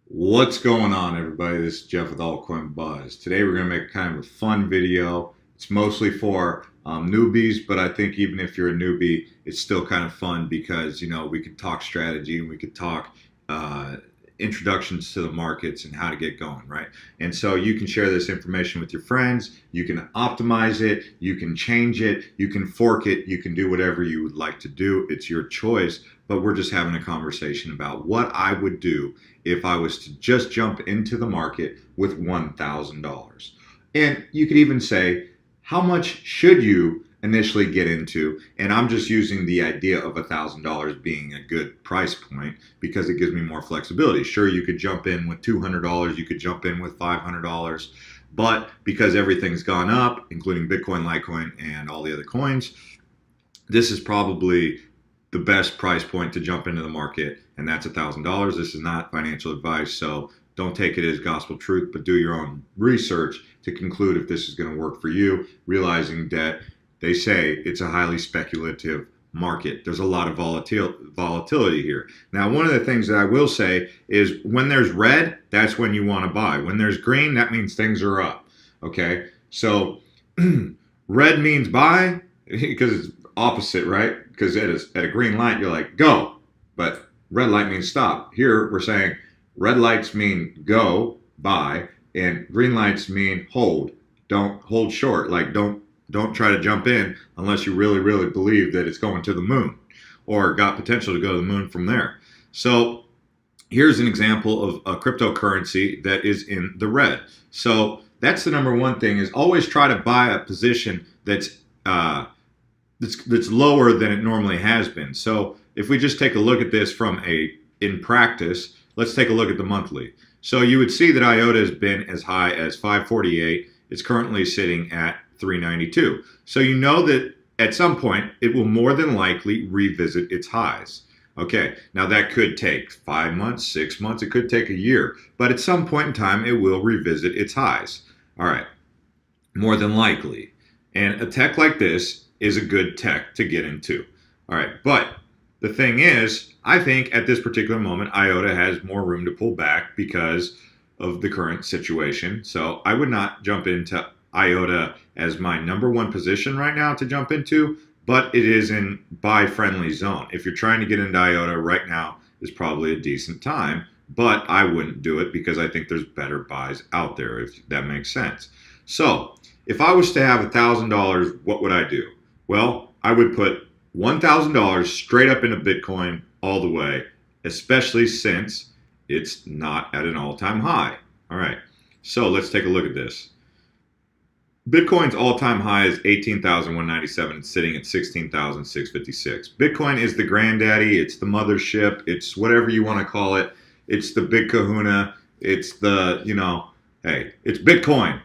What's going on, everybody? This is Jeff with Altcoin Buzz. Today we're going to make kind of a fun video. It's mostly for newbies, but I think even if you're a newbie, it's still kind of fun because, you know, we could talk strategy and we could talk introductions to the markets and how to get going, right? And so you can share this information with your friends, you can optimize it, you can change it, you can fork it, you can do whatever you would like to do. It's your choice, but we're just having a conversation about what I would do if I was to just jump into the market with $1,000. And you could even say, how much should you initially get into? And I'm just using the idea of $1,000 being a good price point because it gives me more flexibility. Sure, you could jump in with $200, you could jump in with $500, but because everything's gone up, including Bitcoin, Litecoin, and all the other coins, this is probably the best price point to jump into the market, and that's $1,000. This is not financial advice, so don't take it as gospel truth, but do your own research to conclude if this is going to work for you, realizing that they say it's a highly speculative market. There's a lot of volatility here. Now, one of the things that I will say is when there's red, that's when you want to buy. When there's green, that means things are up. Okay, so red means buy because it's opposite, right? Because at a green light, you're like, go. But red light means stop. Here, we're saying red lights mean go, buy, and green lights mean hold. Don't hold short. Like, don't try to jump in unless you really, really believe that it's going to the moon or got potential to go to the moon from there. So here's an example of a cryptocurrency that is in the red. So that's the number one thing, is always try to buy a position that's lower than it normally has been. So if we just take a look at this in practice, let's take a look at the monthly. So you would see that IOTA has been as high as 548. It's currently sitting at 392. So you know that at some point it will more than likely revisit its highs. Okay, now that could take 5 months, 6 months, it could take a year, but at some point in time it will revisit its highs. All right, more than likely. And a tech like this is a good tech to get into. All right, but the thing is, I think at this particular moment, IOTA has more room to pull back because of the current situation. So I would not jump into IOTA as my number one position right now to jump into, but it is in buy-friendly zone. If you're trying to get into IOTA right now is probably a decent time, but I wouldn't do it because I think there's better buys out there, if that makes sense. So if I was to have $1,000, what would I do? Well, I would put $1,000 straight up into Bitcoin all the way, especially since it's not at an all-time high. All right, so let's take a look at this. Bitcoin's all-time high is 18,197. It's sitting at 16,656. Bitcoin is the granddaddy. It's the mothership. It's whatever you want to call it. It's the big kahuna. It's the, hey, it's Bitcoin.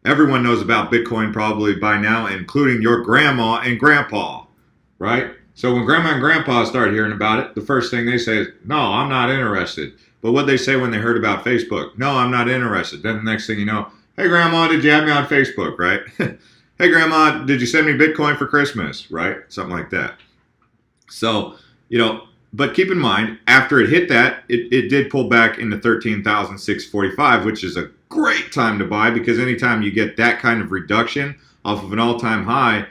Everyone knows about Bitcoin probably by now, including your grandma and grandpa, right? So when grandma and grandpa start hearing about it, the first thing they say is, no, I'm not interested. But what they say when they heard about Facebook? No, I'm not interested. Then the next thing you know, hey, Grandma, did you have me on Facebook, right? Hey, Grandma, did you send me Bitcoin for Christmas, right? Something like that. So, but keep in mind, after it hit that, it did pull back into 13,645, which is a great time to buy because anytime you get that kind of reduction off of an all-time high,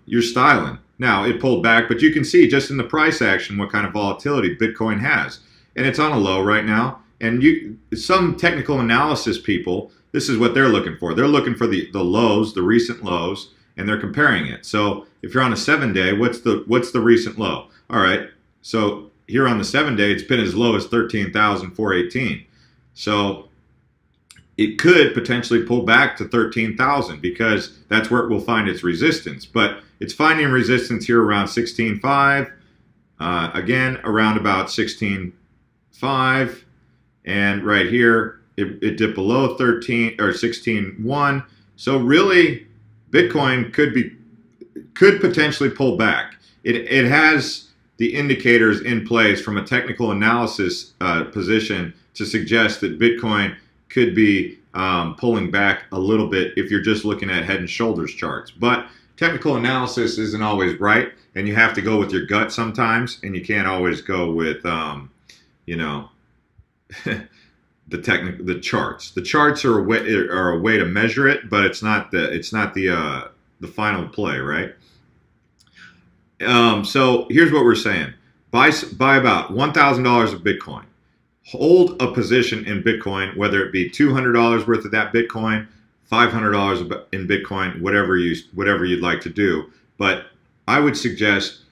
you're styling. Now, it pulled back, but you can see just in the price action what kind of volatility Bitcoin has. And it's on a low right now. And some technical analysis people, this is what they're looking for. They're looking for the lows, the recent lows, and they're comparing it. So if you're on a 7-day, what's the recent low? All right, so here on the 7-day, it's been as low as 13,418. So it could potentially pull back to 13,000 because that's where it will find its resistance. But it's finding resistance here around 16.5, again around about 16.5, and right here it dipped below 13 or 16.1. So really, Bitcoin could potentially pull back. It has the indicators in place from a technical analysis position to suggest that Bitcoin could be pulling back a little bit if you're just looking at head and shoulders charts. But technical analysis isn't always right. and you have to go with your gut sometimes, and you can't always go with, you know, the charts. The charts are a way to measure it, but it's not the final play, right? So here's what we're saying: buy about $1,000 of Bitcoin. Hold a position in Bitcoin, whether it be $200 worth of that Bitcoin, $500 in Bitcoin, whatever you'd like to do. But I would suggest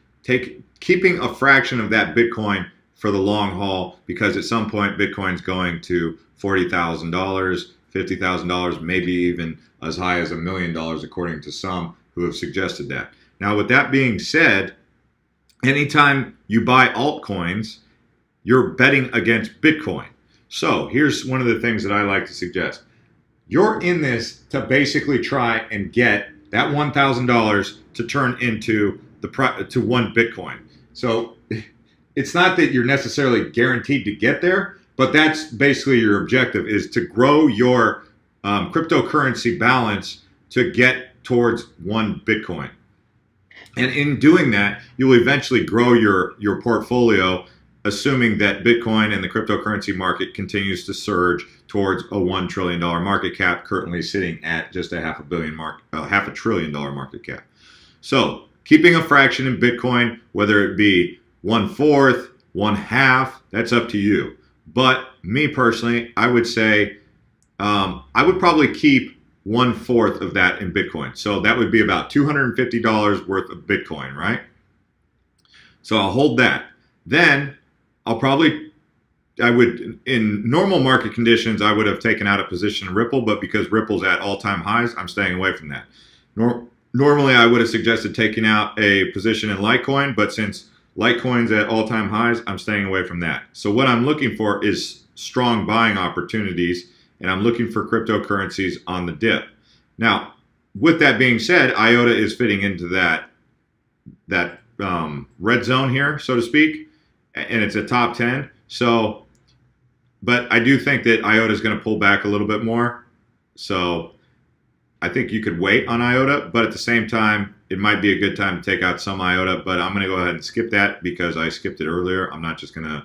keeping a fraction of that Bitcoin for the long haul, because at some point Bitcoin's going to $40,000, $50,000, maybe even as high as $1 million, according to some who have suggested that. Now, with that being said, anytime you buy altcoins, you're betting against Bitcoin. So here's one of the things that I like to suggest. You're in this to basically try and get that $1,000 to turn into to one Bitcoin. So it's not that you're necessarily guaranteed to get there, but that's basically your objective, is to grow your cryptocurrency balance to get towards one Bitcoin. And in doing that, you'll eventually grow your portfolio, assuming that Bitcoin and the cryptocurrency market continues to surge towards a $1 trillion market cap, currently sitting at just a $500 billion market cap. So keeping a fraction in Bitcoin, whether it be 1/4, 1/2, that's up to you. But me personally, I would say I would probably keep 1/4 of that in Bitcoin. So that would be about $250 worth of Bitcoin, right? So I'll hold that. Then I would, in normal market conditions, I would have taken out a position in Ripple, but because Ripple's at all-time highs, I'm staying away from that. Normally, I would have suggested taking out a position in Litecoin, but since Litecoin's at all-time highs, I'm staying away from that. So what I'm looking for is strong buying opportunities, and I'm looking for cryptocurrencies on the dip. Now, with that being said, IOTA is fitting into that red zone here, so to speak, and it's a top 10. So, but I do think that IOTA is going to pull back a little bit more. So I think you could wait on IOTA, but at the same time, it might be a good time to take out some IOTA, but I'm going to go ahead and skip that because I skipped it earlier. I'm not just going to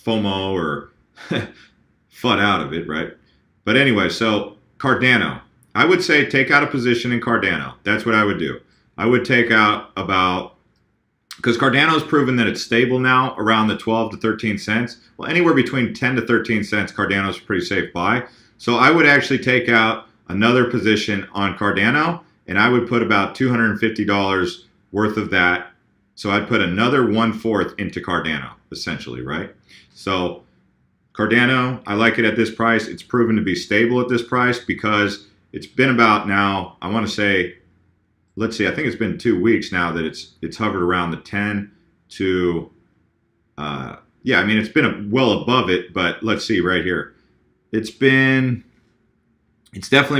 FOMO or FUD out of it, right? But anyway, so Cardano. I would say take out a position in Cardano. That's what I would do. I would take out because Cardano's proven that it's stable now around the 12 to 13 cents. Well, anywhere between 10 to 13 cents, Cardano's a pretty safe buy. So I would actually take out another position on Cardano, and I would put about $250 worth of that. So I'd put another 1/4 into Cardano, essentially, right? So Cardano, I like it at this price. It's proven to be stable at this price because it's been about now, I want to say, let's see, I think it's been 2 weeks now that it's hovered around the 10 to, yeah, I mean, it's been well above it, but let's see right here. It's definitely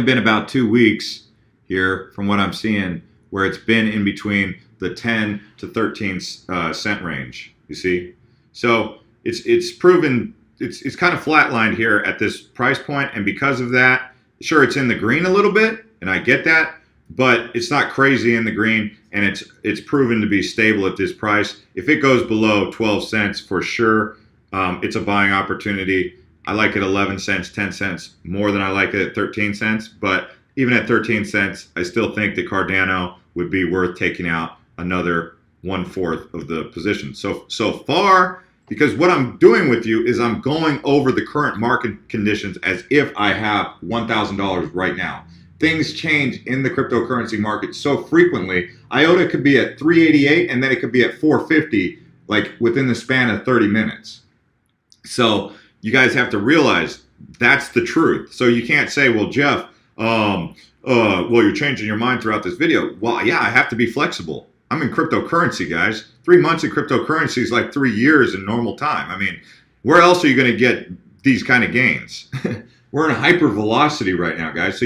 been about 2 weeks here from what I'm seeing, where it's been in between the 10 to 13 cent range, you see? So it's proven, it's kind of flatlined here at this price point, and because of that, sure, it's in the green a little bit, and I get that, but it's not crazy in the green, and it's proven to be stable at this price. If it goes below 12 cents, for sure, it's a buying opportunity. I like it 11 cents, 10 cents more than I like it at 13 cents, but even at 13 cents, I still think that Cardano would be worth taking out another 1/4 of the position. So far, because what I'm doing with you is I'm going over the current market conditions as if I have $1,000 right now. Things change in the cryptocurrency market so frequently. IOTA could be at 388 and then it could be at 450, like within the span of 30 minutes. So you guys have to realize that's the truth. So you can't say, well, Jeff, well, you're changing your mind throughout this video. Well, yeah, I have to be flexible. I'm in cryptocurrency, guys. 3 months in cryptocurrency is like 3 years in normal time. I mean, where else are you going to get these kind of gains? We're in hyper velocity right now, guys.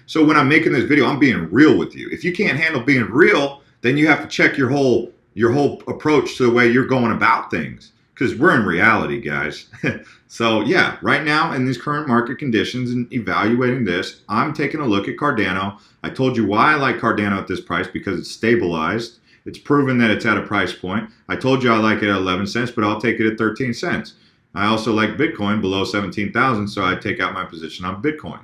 So when I'm making this video, I'm being real with you. If you can't handle being real, then you have to check your whole approach to the way you're going about things. because we're in reality, guys. So yeah, right now in these current market conditions and evaluating this, I'm taking a look at Cardano. I told you why I like Cardano at this price, because it's stabilized. It's proven that it's at a price point. I told you I like it at 11 cents, but I'll take it at 13 cents. I also like Bitcoin below 17,000, so I take out my position on Bitcoin.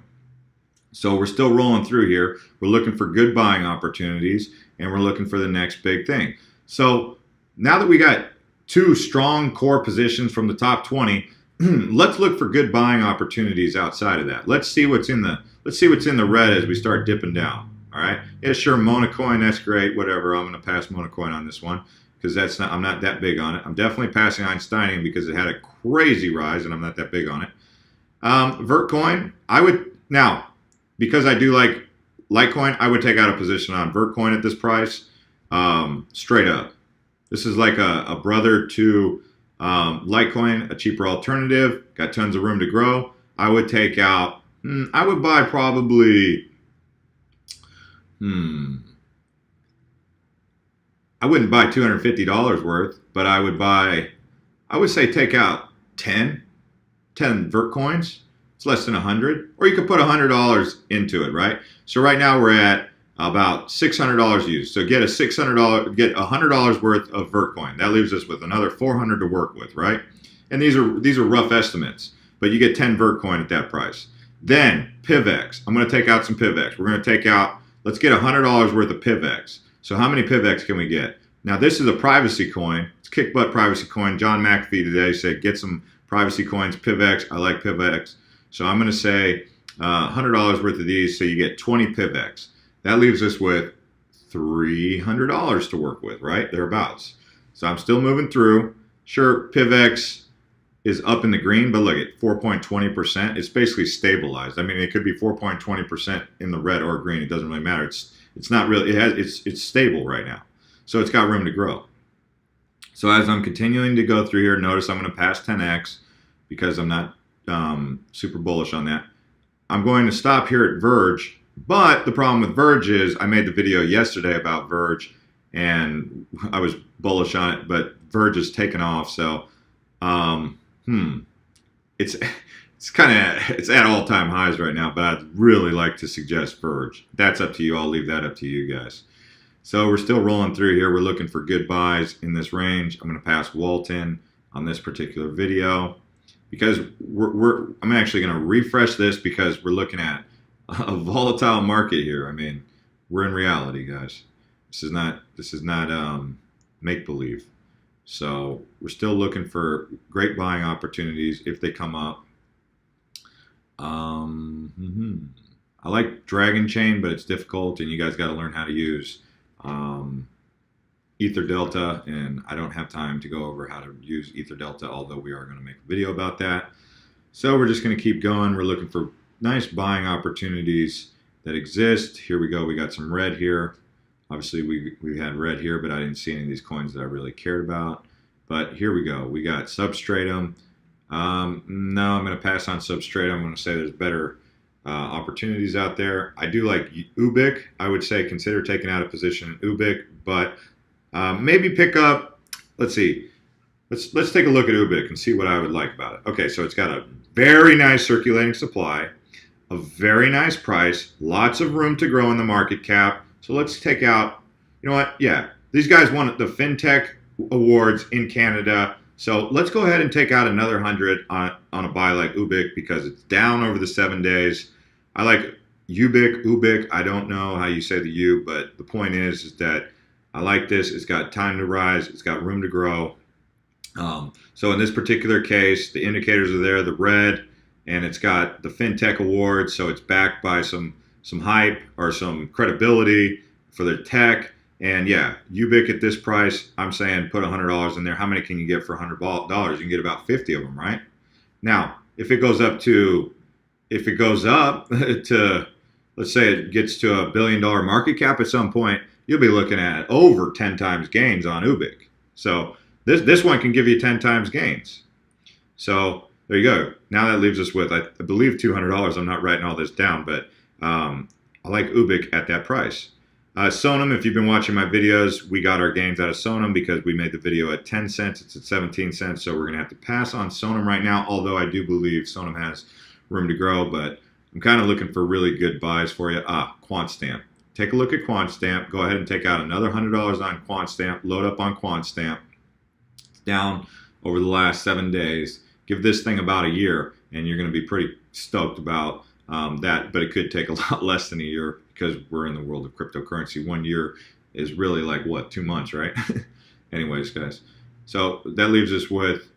So we're still rolling through here. We're looking for good buying opportunities, and we're looking for the next big thing. So now that we got two strong core positions from the top 20, let's look for good buying opportunities outside of that. Let's see what's in the red as we start dipping down. All right. Yeah, sure. Monocoin, that's great. Whatever. I'm going to pass Monocoin on this one because I'm not that big on it. I'm definitely passing Einsteinium because it had a crazy rise and I'm not that big on it. Vertcoin, I would now, because I do like Litecoin, I would take out a position on Vertcoin at this price, straight up. This is like a brother to Litecoin, a cheaper alternative, got tons of room to grow. I would take out, I would buy probably, I wouldn't buy $250 worth, but I would say take out 10 Vertcoins. It's less than 100, or you could put $100 into it, right? So right now we're at about $600 used. So get $100 worth of Vertcoin. That leaves us with another 400 to work with, right? And these are rough estimates, but you get 10 Vertcoin at that price. Then PivX. I'm going to take out some PivX. We're going to take out, let's get $100 worth of PivX. So how many PivX can we get? Now this is a privacy coin. It's kick butt privacy coin. John McAfee today said get some privacy coins. PivX. I like PivX. So I'm going to say $100 worth of these, so you get 20 PivX. That leaves us with $300 to work with, right? Thereabouts. So I'm still moving through. Sure, PivX is up in the green, but look at 4.20%. It's basically stabilized. I mean, it could be 4.20% in the red or green. It doesn't really matter. It's not really. It's stable right now, so it's got room to grow. So as I'm continuing to go through here, notice I'm going to pass 10x because I'm not super bullish on that. I'm going to stop here at Verge, but the problem with Verge is I made the video yesterday about Verge and I was bullish on it, but Verge is taken off. So it's at all-time highs right now, but I'd really like to suggest Verge. That's up to you. I'll leave that up to you guys. So we're still rolling through here. We're looking for good buys in this range. I'm going to pass Walton on this particular video, because I'm actually going to refresh this because we're looking at a volatile market here. I mean, we're in reality, guys. This is not make-believe. So we're still looking for great buying opportunities if they come up. I like Dragon Chain, but it's difficult, and you guys got to learn how to use Ether Delta, and I don't have time to go over how to use Ether Delta, although we are going to make a video about that. So we're just going to keep going. We're looking for nice buying opportunities that exist. Here we go. We got some red here. Obviously, we had red here, but I didn't see any of these coins that I really cared about. But here we go. We got Substratum. No, I'm going to pass on Substratum. I'm going to say there's better opportunities out there. I do like Ubic. I would say consider taking out a position in Ubic, but maybe pick up, let's see. Let's take a look at Ubic and see what I would like about it. Okay, so it's got a very nice circulating supply, a very nice price, lots of room to grow in the market cap. So let's take out, you know what? Yeah, these guys won the FinTech Awards in Canada. So let's go ahead and take out another 100 on a buy like Ubic because it's down over the 7 days. I like Ubic. I don't know how you say the U, but the point is that I like this. It's got time to rise. It's got room to grow. So in this particular case, the indicators are there, the red, and it's got the FinTech Award. So it's backed by some hype or some credibility for their tech. And yeah, Ubic at this price, I'm saying put $100 in there. How many can you get for $100? You can get about 50 of them, right? Now, if it goes up to, let's say it gets to $1 billion market cap at some point, you'll be looking at over 10 times gains on Ubic. So this one can give you 10 times gains. So there you go. Now that leaves us with, I believe, $200. I'm not writing all this down, but I like Ubic at that price. Sonum, if you've been watching my videos, we got our gains out of Sonum because we made the video at 10 cents. It's at 17 cents, so we're going to have to pass on Sonum right now, although I do believe Sonum has room to grow, but I'm kind of looking for really good buys for you. QuantStamp. Take a look at QuantStamp. Go ahead and take out another $100 on QuantStamp. Load up on QuantStamp. It's down over the last 7 days. Give this thing about a year, and you're going to be pretty stoked about that, but it could take a lot less than a year because we're in the world of cryptocurrency. 1 year is really like, what, 2 months, right? Anyways, guys. So that leaves us with,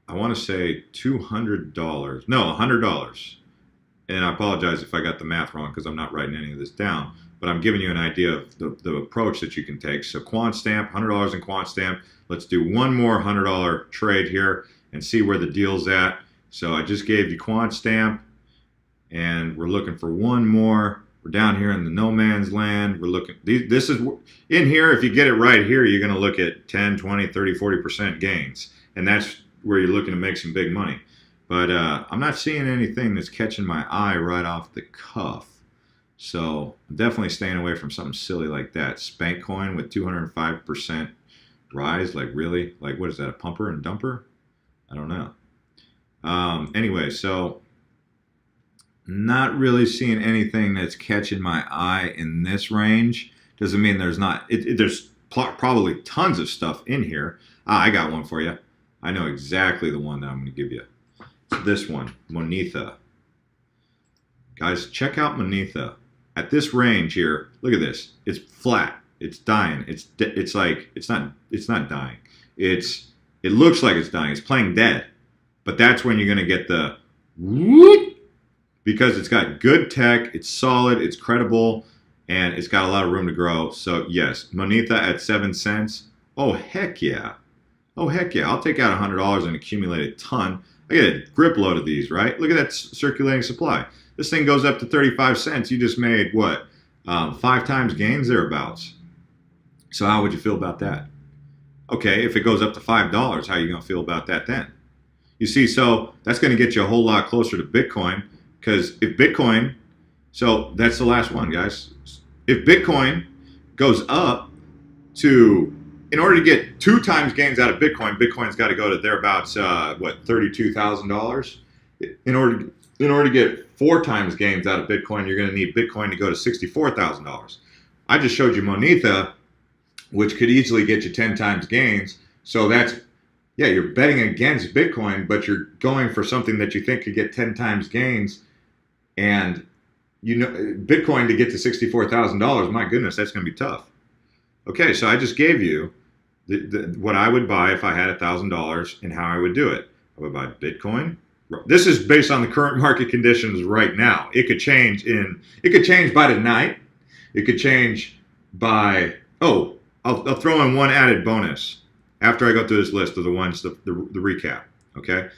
I want to say $200. No, $100. And I apologize if I got the math wrong because I'm not writing any of this down, but I'm giving you an idea of the approach that you can take. So QuantStamp, $100 in QuantStamp. Let's do one more $100 trade here and see where the deal's at. So I just gave you QuantStamp, and we're looking for one more. We're down here in the no man's land. We're looking, this is in here. If you get it right here, you're going to look at 10, 20, 30, 40% gains. And that's where you're looking to make some big money. But I'm not seeing anything that's catching my eye right off the cuff. So I'm definitely staying away from something silly like that. Spank coin with 205% rise. Like, really? Like, what is that, a pumper and dumper? I don't know. Anyway, so not really seeing anything that's catching my eye in this range. Doesn't mean there's not. There's probably tons of stuff in here. I got one for you. I know exactly the one that I'm going to give you. It's this one, Monetha. Guys, check out Monetha. At this range here, look at this. It's flat. It's dying. It's like it's not dying. It looks like it's dying. It's playing dead. But that's when you're going to get the whoop, because it's got good tech, it's solid, it's credible, and it's got a lot of room to grow. So yes, Monetha at 7 cents. Oh heck yeah. Oh heck yeah. I'll take out $100 and accumulate a ton. I get a grip load of these, right? Look at that circulating supply. This thing goes up to 35 cents. You just made what? 5 times gains thereabouts. So how would you feel about that? Okay, if it goes up to $5, how are you going to feel about that then? You see, so that's going to get you a whole lot closer to Bitcoin, because if Bitcoin, so that's the last one, guys. If Bitcoin goes up to, in order to get 2 times gains out of Bitcoin, Bitcoin's got to go to thereabouts, what, $32,000? In order to get 4 times gains out of Bitcoin, you're going to need Bitcoin to go to $64,000. I just showed you Monetha, which could easily get you 10 times gains. So that's, yeah, you're betting against Bitcoin, but you're going for something that you think could get 10 times gains. And you know, Bitcoin to get to $64,000, my goodness, that's going to be tough. Okay, so I just gave you what I would buy if I had $1,000 and how I would do it. I would buy Bitcoin. This is based on the current market conditions right now. It could change by tonight. It could change by, oh, I'll throw in one added bonus after I go through this list of the ones, the recap, okay?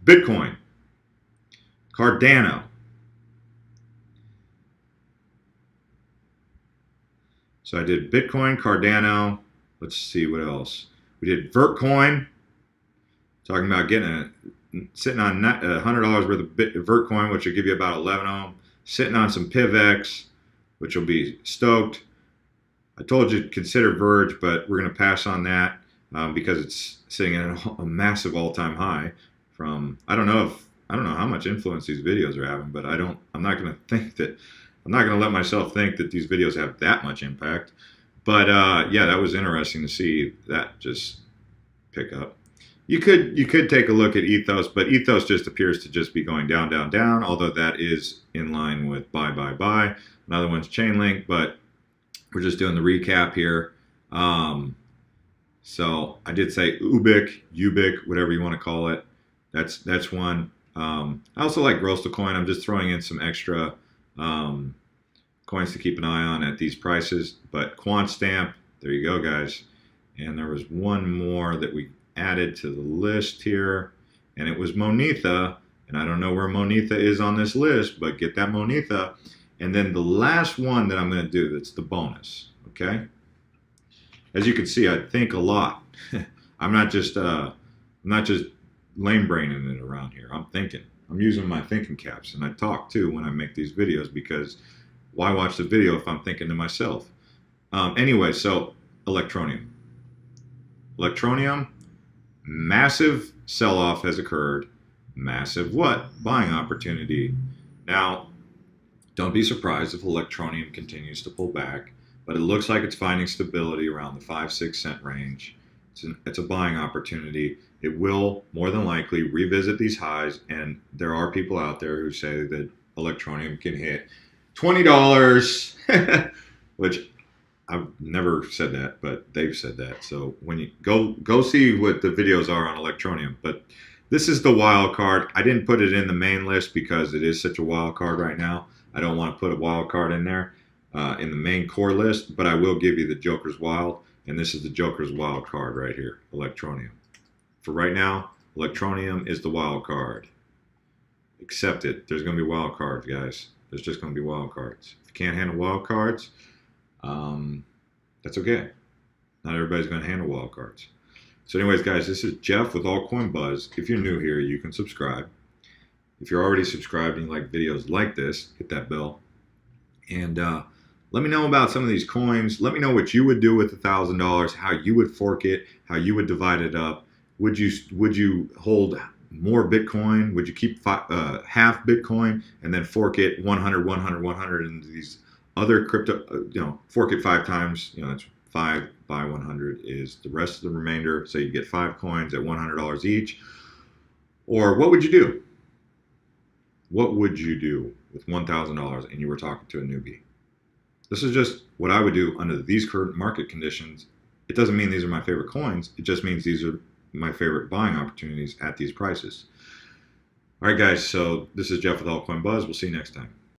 Bitcoin, Cardano. So I did Bitcoin, Cardano. Let's see what else. We did Vertcoin, talking about sitting on $100 worth of Vertcoin, which will give you about 11 of them. Sitting on some PivX, which will be stoked. I told you to consider Verge, but we're going to pass on that because it's sitting at a massive all-time high. From I don't know how much influence these videos are having, but I'm not going to let myself think that these videos have that much impact. But yeah, that was interesting to see that just pick up. You could take a look at Ethos, but Ethos just appears to just be going down, down, down, although that is in line with buy, buy, buy. Another one's Chainlink, but we're just doing the recap here. So I did say Ubic, whatever you want to call it. That's one. I also like Grossel Coin. I'm just throwing in some extra coins to keep an eye on at these prices. But QuantStamp, there you go, guys. And there was one more that we added to the list here, and it was Monetha. And I don't know where Monetha is on this list, but get that Monetha. And then the last one that I'm going to do, that's the bonus, okay? As you can see, I think a lot. I'm not just lame braining it around here. I'm thinking. I'm using my thinking caps, and I talk too when I make these videos, because why watch the video if I'm thinking to myself? Anyway, so Electronium. Electronium, massive sell-off has occurred. Massive what? Buying opportunity. Now, don't be surprised if Electronium continues to pull back, but it looks like it's finding stability around the 5-6 cent range. It's a buying opportunity. It will more than likely revisit these highs, and there are people out there who say that Electronium can hit $20, which I've never said that, but they've said that. So when you go see what the videos are on Electronium. But this is the wild card. I didn't put it in the main list because it is such a wild card right now. I don't want to put a wild card in there in the main core list, but I will give you the Joker's Wild, and this is the Joker's Wild card right here, Electronium. For right now, Electronium is the wild card. Accept it. There's going to be wild cards, guys. There's just going to be wild cards. If you can't handle wild cards, that's okay. Not everybody's going to handle wild cards. So anyways, guys, this is Jeff with Altcoin Buzz. If you're new here, you can subscribe. If you're already subscribed and you like videos like this, hit that bell. And let me know about some of these coins. Let me know what you would do with $1,000, how you would fork it, how you would divide it up. Would you hold more Bitcoin? Would you keep half Bitcoin and then fork it 100, 100, 100 into these other crypto, fork it 5 times, that's 5 by 100 is the rest of the remainder. So you get 5 coins at $100 each. Or what would you do? What would you do with $1,000 and you were talking to a newbie? This is just what I would do under these current market conditions. It doesn't mean these are my favorite coins. It just means these are my favorite buying opportunities at these prices. All right, guys. So this is Jeff with Altcoin Buzz. We'll see you next time.